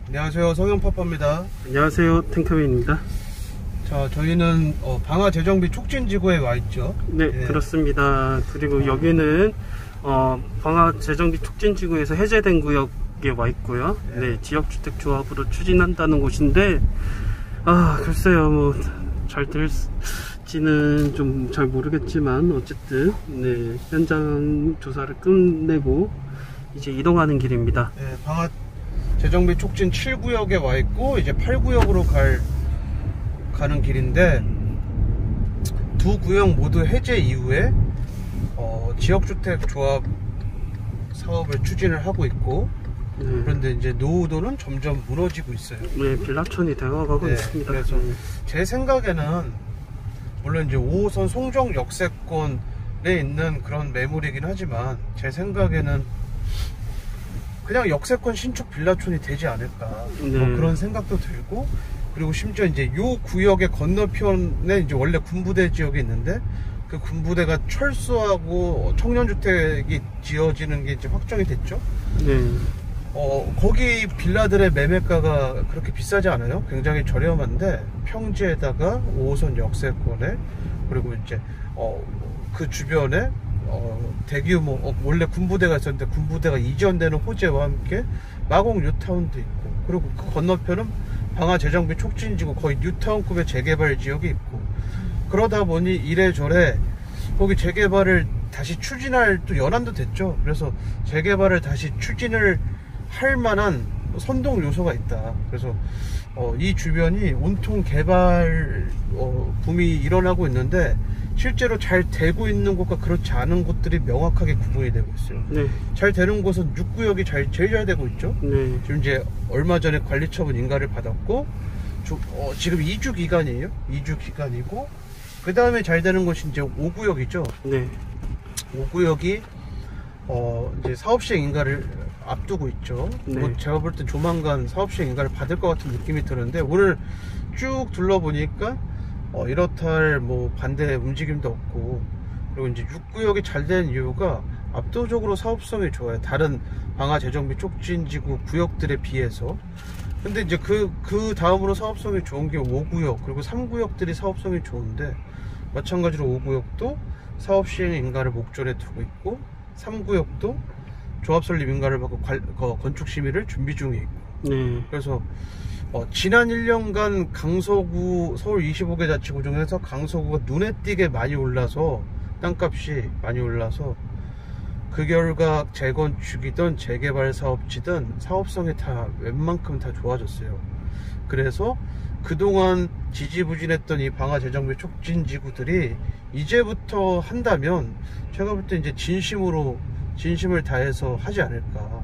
안녕하세요, 성형파파입니다. 안녕하세요, 탱크맨입니다. 자, 저희는 방화 재정비 촉진지구에 와 있죠. 네, 그렇습니다. 그리고 여기는 방화 재정비 촉진지구에서 해제된 구역에 와 있고요. 네, 지역주택조합으로 추진한다는 곳인데, 글쎄요, 뭐 잘 될지는 좀 잘 모르겠지만 어쨌든 네, 현장 조사를 끝내고 이제 이동하는 길입니다. 네, 방화 재정비 촉진 7구역에 와 있고 이제 8구역으로 가는 길인데, 두 구역 모두 해제 이후에 지역주택조합 사업을 추진을 하고 있고, 그런데 이제 노후도는 점점 무너지고 있어요. 네, 빌라촌이 되어가고 있습니다. 그래서 제 생각에는 물론 이제 5호선 송정 역세권에 있는 그런 매물이긴 하지만, 제 생각에는 그냥 역세권 신축 빌라촌이 되지 않을까, 뭐 그런 생각도 들고, 그리고 심지어 이제 요 구역의 건너편에 이제 원래 군부대 지역이 있는데, 그 군부대가 철수하고 청년주택이 지어지는 게 이제 확정이 됐죠. 거기 빌라들의 매매가가 그렇게 비싸지 않아요. 굉장히 저렴한데, 평지에다가 5호선 역세권에, 그리고 이제 그 주변에 대규모 원래 군부대가 있었는데 군부대가 이전되는 호재와 함께 마곡 뉴타운도 있고, 그리고 그 건너편은 방화 재정비 촉진지구, 거의 뉴타운급의 재개발 지역이 있고, 그러다 보니 이래저래 거기 재개발을 다시 추진할 또 연한도 됐죠. 그래서 재개발을 다시 추진을 할 만한 선동 요소가 있다. 그래서 이 주변이 온통 개발 붐이 일어나고 있는데, 실제로 잘 되고 있는 곳과 그렇지 않은 곳들이 명확하게 구분이 되고 있어요. 잘 되는 곳은 6구역이 제일 잘 되고 있죠. 지금 이제 얼마 전에 관리처분 인가를 받았고, 지금 2주 기간이에요. 2주 기간이고, 그 다음에 잘 되는 곳이 이제 5구역이죠. 5구역이 이제 사업시행 인가를 앞두고 있죠. 뭐 제가 볼 때 조만간 사업시행 인가를 받을 것 같은 느낌이 드는데, 오늘 쭉 둘러보니까 이렇다 할 뭐 반대 움직임도 없고, 그리고 이제 6구역이 잘 된 이유가 압도적으로 사업성이 좋아요. 다른 방화 재정비 촉진지구 구역들에 비해서. 근데 이제 그 다음으로 사업성이 좋은 게 5구역, 그리고 3구역들이 사업성이 좋은데, 마찬가지로 5구역도 사업시행 인가를 목전에 두고 있고, 3구역도 조합설립 인가를 받고 건축심의를 준비 중에 있고. 그래서 지난 1년간 강서구, 서울 25개 자치구 중에서 강서구가 눈에 띄게 많이 올라서, 땅값이 많이 올라서, 그 결과 재건축이든 재개발 사업지든 사업성이 다 웬만큼 다 좋아졌어요. 그래서 그동안 지지부진했던 이 방화 재정비 촉진지구들이 이제부터 한다면, 제가 볼 때 이제 진심을 다해서 하지 않을까,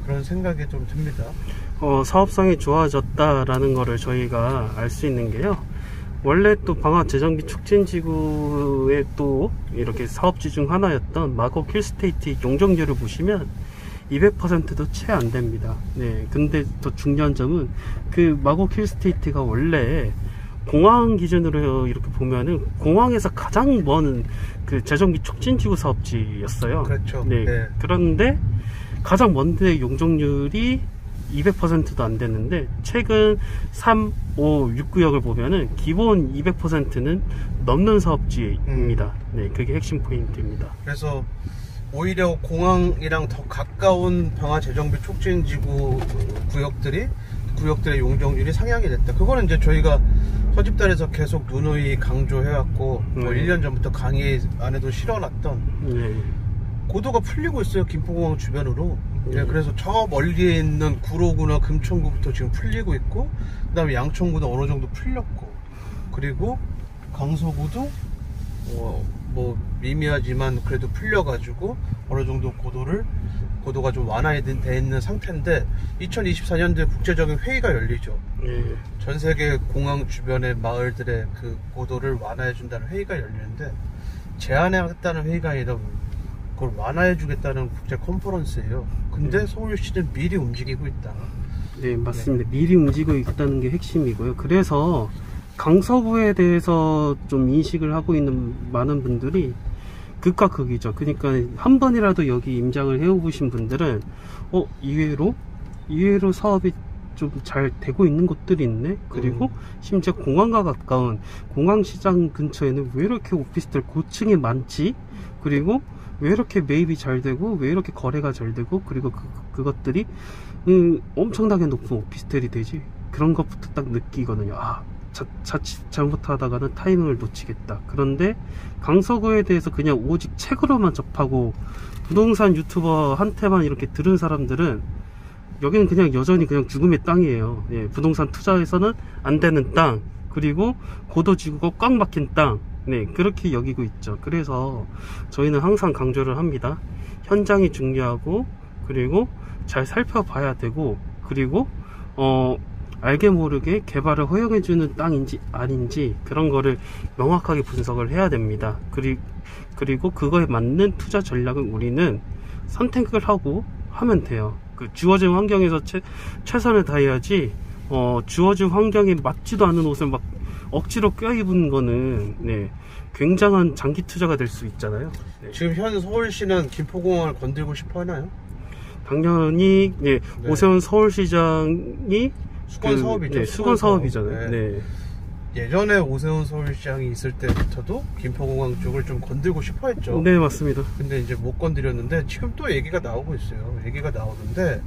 그런 생각이 좀 듭니다. 사업성이 좋아졌다라는 거를 저희가 알 수 있는 게요, 원래 또 방화 재정비 촉진지구에 또 이렇게 사업지 중 하나였던 마곡 힐스테이트 용적률을 보시면 200%도 채 안 됩니다. 근데 더 중요한 점은 그 마곡 힐스테이트가 원래 공항 기준으로 이렇게 보면은 공항에서 가장 먼 그 재정비 촉진지구 사업지였어요. 그렇죠. 그런데 가장 먼데 용적률이 200%도 안 됐는데, 최근 3, 5, 6구역을 보면은 기본 200%는 넘는 사업지입니다. 그게 핵심 포인트입니다. 그래서 오히려 공항이랑 더 가까운 방화 재정비 촉진지구 구역들의 용적률이 상향이 됐다. 그거는 이제 저희가 서집단에서 계속 누누이 강조해왔고, 뭐 1년 전부터 강의 안에도 실어놨던, 고도가 풀리고 있어요. 김포공항 주변으로. 그래서 저 멀리에 있는 구로구나 금천구부터 지금 풀리고 있고, 그 다음에 양천구도 어느 정도 풀렸고, 그리고 강서구도 뭐 미미하지만 그래도 풀려가지고 어느 정도 고도가 좀 완화돼 있는 상태인데, 2024년도에 국제적인 회의가 열리죠. 전 세계 공항 주변의 마을들의 그 고도를 완화해준다는 회의가 열리는데, 제안하겠다는 회의가 아니라 그걸 완화해주겠다는 국제 컨퍼런스예요. 근데 서울시는 미리 움직이고 있다. 맞습니다. 미리 움직이고 있다는 게 핵심이고요. 그래서 강서구에 대해서 좀 인식을 하고 있는 많은 분들이 극과 극이죠. 그러니까 한 번이라도 여기 임장을 해오신 분들은 의외로 사업이 좀 잘 되고 있는 곳들이 있네. 그리고 심지어 공항과 가까운 공항시장 근처에는 왜 이렇게 오피스텔 고층이 많지? 그리고 왜 이렇게 매입이 잘 되고 왜 이렇게 거래가 잘 되고 그리고 그것들이 엄청나게 높은 오피스텔이 되지? 그런 것부터 딱 느끼거든요. 아, 자칫 잘못하다가는 타이밍을 놓치겠다. 그런데 강서구에 대해서 그냥 오직 책으로만 접하고 부동산 유튜버한테만 이렇게 들은 사람들은 여기는 그냥 여전히 그냥 죽음의 땅이에요. 예, 부동산 투자에서는 안 되는 땅, 그리고 고도지구가 꽉 막힌 땅, 네, 그렇게 여기고 있죠. 그래서 저희는 항상 강조를 합니다. 현장이 중요하고, 그리고 잘 살펴봐야 되고, 그리고 알게 모르게 개발을 허용해주는 땅인지 아닌지 그런 거를 명확하게 분석을 해야 됩니다. 그리고 그거에 맞는 투자 전략을 우리는 선택을 하고 하면 돼요. 그 주어진 환경에서 최선을 다해야지 주어진 환경에 맞지도 않은 옷을 막 억지로 껴입은 거는 네, 굉장한 장기 투자가 될 수 있잖아요. 네. 지금 현 서울시는 김포공항을 건들고 싶어 하나요? 당연히 네, 네. 오세훈 서울시장이 수건 사업이죠. 네, 수건 사업이잖아요. 네. 네. 예전에 오세훈 서울시장이 있을 때부터도 김포공항 쪽을 좀 건들고 싶어 했죠. 네, 맞습니다. 근데 이제 못 건드렸는데 지금 또 얘기가 나오고 있어요. 얘기가 나오는데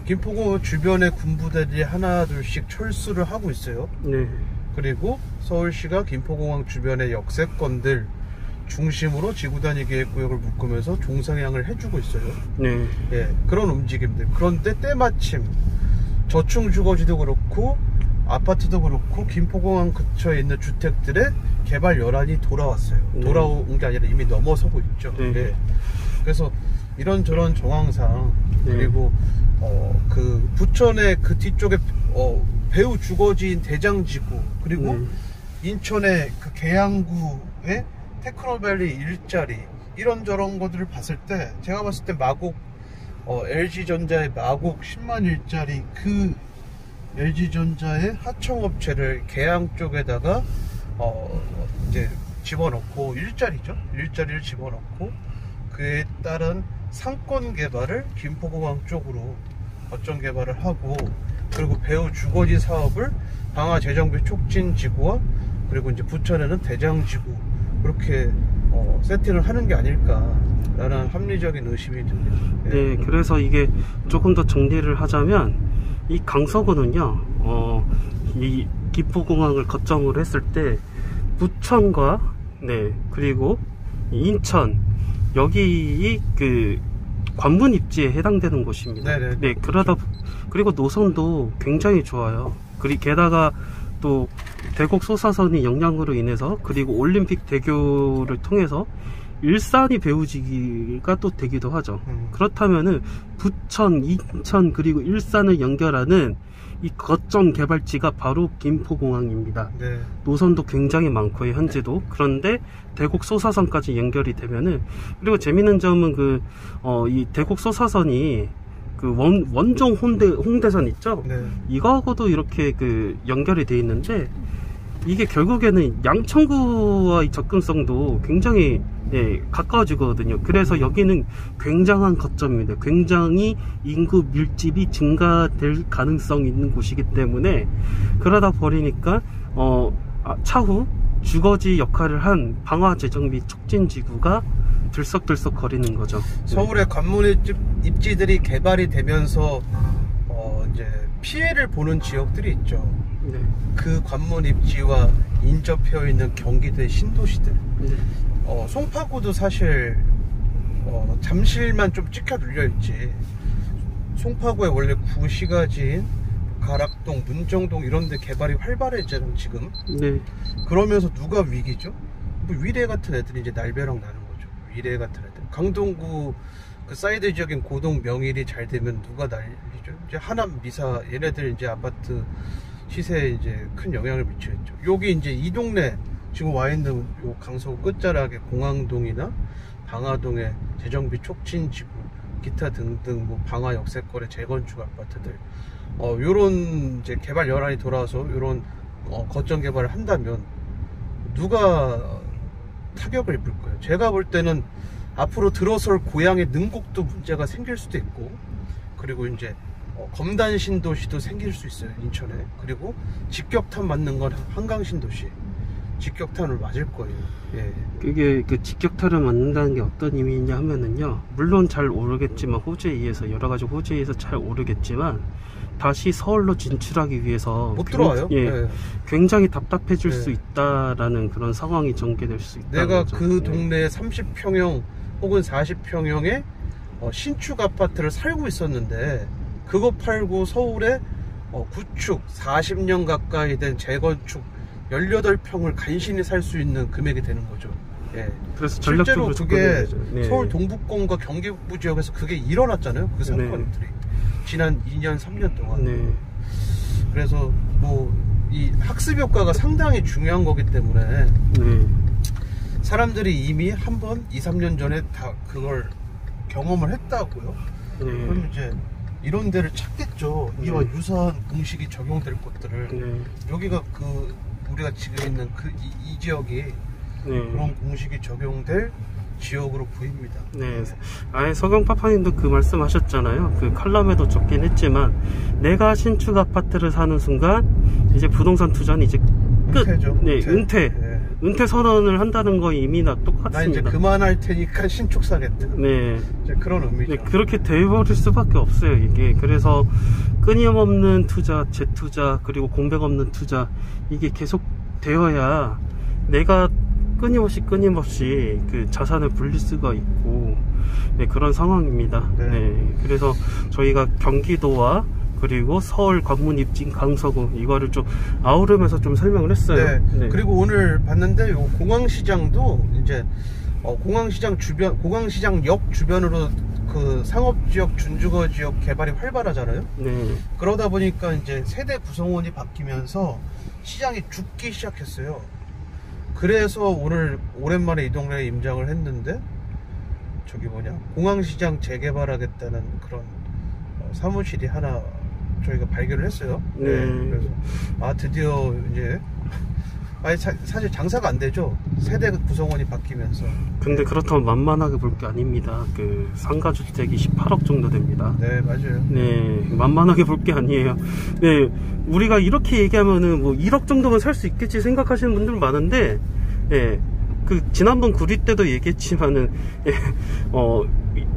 김포공항 주변에 군부대들이 하나 둘씩 철수를 하고 있어요. 네. 그리고 서울시가 김포공항 주변의 역세권들 중심으로 지구단위 계획구역을 묶으면서 종상향을 해주고 있어요. 네. 예, 그런 움직임들. 그런데 때마침 저층 주거지도 그렇고 아파트도 그렇고 김포공항 근처에 있는 주택들의 개발 열안이 돌아왔어요. 돌아온 게 아니라 이미 넘어서고 있죠. 네. 네. 그래서 이런저런 정황상 네. 그리고 그 부천의 그 뒤쪽에 배후 주거지인 대장지구 그리고 인천의 그 계양구의 테크노밸리 일자리 이런저런 것들을 봤을 때 제가 봤을 때 마곡 LG전자의 마곡 10만 일자리 그 LG전자의 하청업체를 계양 쪽에다가 이제 집어넣고 일자리를 집어넣고 그에 따른 상권 개발을 김포공항 쪽으로 거점 개발을 하고 그리고 배후 주거지 사업을 방화 재정비 촉진 지구와 그리고 이제 부천에는 대장지구 그렇게 세팅을 하는 게 아닐까라는 합리적인 의심이 듭니다. 네, 그래서 이게 조금 더 정리를 하자면 이 강서구는요, 이 김포공항을 거점으로 했을 때 부천과 네 그리고 인천 여기 그 관문 입지에 해당되는 곳입니다. 네네. 네, 그리고 노선도 굉장히 좋아요. 그리고 게다가 또 대곡 소사선이 영향으로 인해서 그리고 올림픽 대교를 통해서 일산이 배후지기가 또 되기도 하죠. 그렇다면은 부천, 인천 그리고 일산을 연결하는 이 거점 개발지가 바로 김포공항입니다. 네. 노선도 굉장히 많고요, 현재도. 그런데 대곡 소사선까지 연결이 되면은 그리고 재밌는 점은 이 대곡 소사선이 그 원종 홍대선 있죠? 네. 이거하고도 이렇게 연결이 돼 있는데 이게 결국에는 양천구와의 접근성도 굉장히 가까워지거든요. 그래서 여기는 굉장한 거점입니다. 굉장히 인구 밀집이 증가될 가능성이 있는 곳이기 때문에 그러다 보니까 차후 주거지 역할을 한 방화 재정비 촉진 지구가 들썩들썩 거리는 거죠. 서울의 관문 입지들이 개발이 되면서 이제 피해를 보는 지역들이 있죠. 네. 그 관문 입지와 인접해 있는 경기도의 신도시들. 네. 송파구도 사실 잠실만 좀 찍혀 눌려 있지. 송파구의 원래 구시가지인 가락동, 문정동 이런 데 개발이 활발했잖아요, 지금. 네. 그러면서 누가 위기죠? 뭐 위례 같은 애들이 이제 날벼락 나는 거죠. 위례 같은 애들. 강동구 그 사이드 지역인 고동 명일이 잘 되면 누가 난리죠? 이제 하남, 미사 얘네들 이제 아파트 시세에 이제 큰 영향을 미치겠죠. 여기 이제 이 동네 지금 와 있는 요 강서구 끝자락에 공항동이나 방화동의 재정비 촉진 지구, 기타 등등 뭐 방화 역세권의 재건축 아파트들, 요런 이제 개발 열안이 돌아와서 요런 거점 개발을 한다면 누가 타격을 입을 거예요. 제가 볼 때는 앞으로 들어설 고향의 능곡도 문제가 생길 수도 있고, 그리고 이제 검단 신도시도 생길 수 있어요, 인천에. 그리고 직격탄 맞는 건 한강 신도시. 직격탄을 맞을 거예요. 예. 그게 그 직격탄을 맞는다는 게 어떤 의미냐 하면은요, 물론 잘 모르겠지만 호주에 의해서 여러 가지 호주에 의해서 잘 모르겠지만 다시 서울로 진출하기 위해서 못 들어와요. 예. 굉장히 답답해질 네. 수 있다라는 그런 상황이 전개될 수 있다. 내가 그 동네에 30평형 혹은 40평형의 신축 아파트를 살고 있었는데 그거 팔고 서울에 구축 40년 가까이 된 재건축 18평을 간신히 살 수 있는 금액이 되는 거죠. 예. 그래서 실제로 전략적으로 그게 네. 서울 동북권과 경기 북부 지역에서 그게 일어났잖아요. 그 사건들이 지난 2년 3년 동안. 네. 그래서 뭐 이 학습 효과가 상당히 중요한 거기 때문에 네. 사람들이 이미 한번 2, 3년 전에 다 그걸 경험을 했다고요. 네. 그럼 이제 이런 데를 찾겠죠. 이와 유사한 공식이 적용될 것들을. 네. 여기가 그 우리가 지금 있는 이 지역이 네. 그런 공식이 적용될 지역으로 보입니다. 네, 아예 서경파파님도 그 말씀하셨잖아요. 그 칼럼에도 적긴 했지만 내가 신축 아파트를 사는 순간 이제 부동산 투자는 이제 끝. 은퇴죠. 네, 은퇴. 네. 은퇴 선언을 한다는 거 이미 나 나 똑같습니다. 이제 그만할 테니까 신축 사겠다. 네, 이제 그런 의미죠. 네, 그렇게 돼버릴 수밖에 없어요 이게. 그래서 끊임없는 투자, 재투자, 그리고 공백 없는 투자, 이게 계속 되어야 내가 끊임없이 그 자산을 불릴 수가 있고, 네, 그런 상황입니다. 네. 네, 그래서 저희가 경기도와 그리고 서울 관문 입진 강서구 이거를 좀 아우르면서 좀 설명을 했어요. 네. 네. 그리고 오늘 봤는데 요 공항시장도 이제 공항시장 주변, 공항시장역 주변으로 그 상업지역, 준주거 지역 개발이 활발하잖아요. 네. 그러다 보니까 이제 세대 구성원이 바뀌면서 시장이 죽기 시작했어요. 그래서 오늘 오랜만에 이 동네에 임장을 했는데 저기 공항시장 재개발하겠다는 그런 사무실이 하나 저희가 발견을 했어요. 네. 그래서 드디어 이제 사실 장사가 안 되죠. 세대 구성원이 바뀌면서. 근데 그렇다면 만만하게 볼 게 아닙니다. 그 상가주택이 18억 정도 됩니다. 네, 맞아요. 네, 만만하게 볼 게 아니에요. 네, 우리가 이렇게 얘기하면은 뭐 1억 정도면 살 수 있겠지 생각하시는 분들 많은데, 예, 그 지난번 구리 때도 얘기했지만은, 예,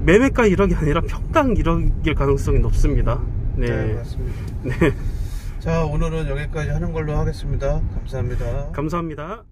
매매가 1억이 아니라 평당 1억일 가능성이 높습니다. 네, 네, 맞습니다. 네, 자, 오늘은 여기까지 하는 걸로 하겠습니다. 감사합니다. 감사합니다.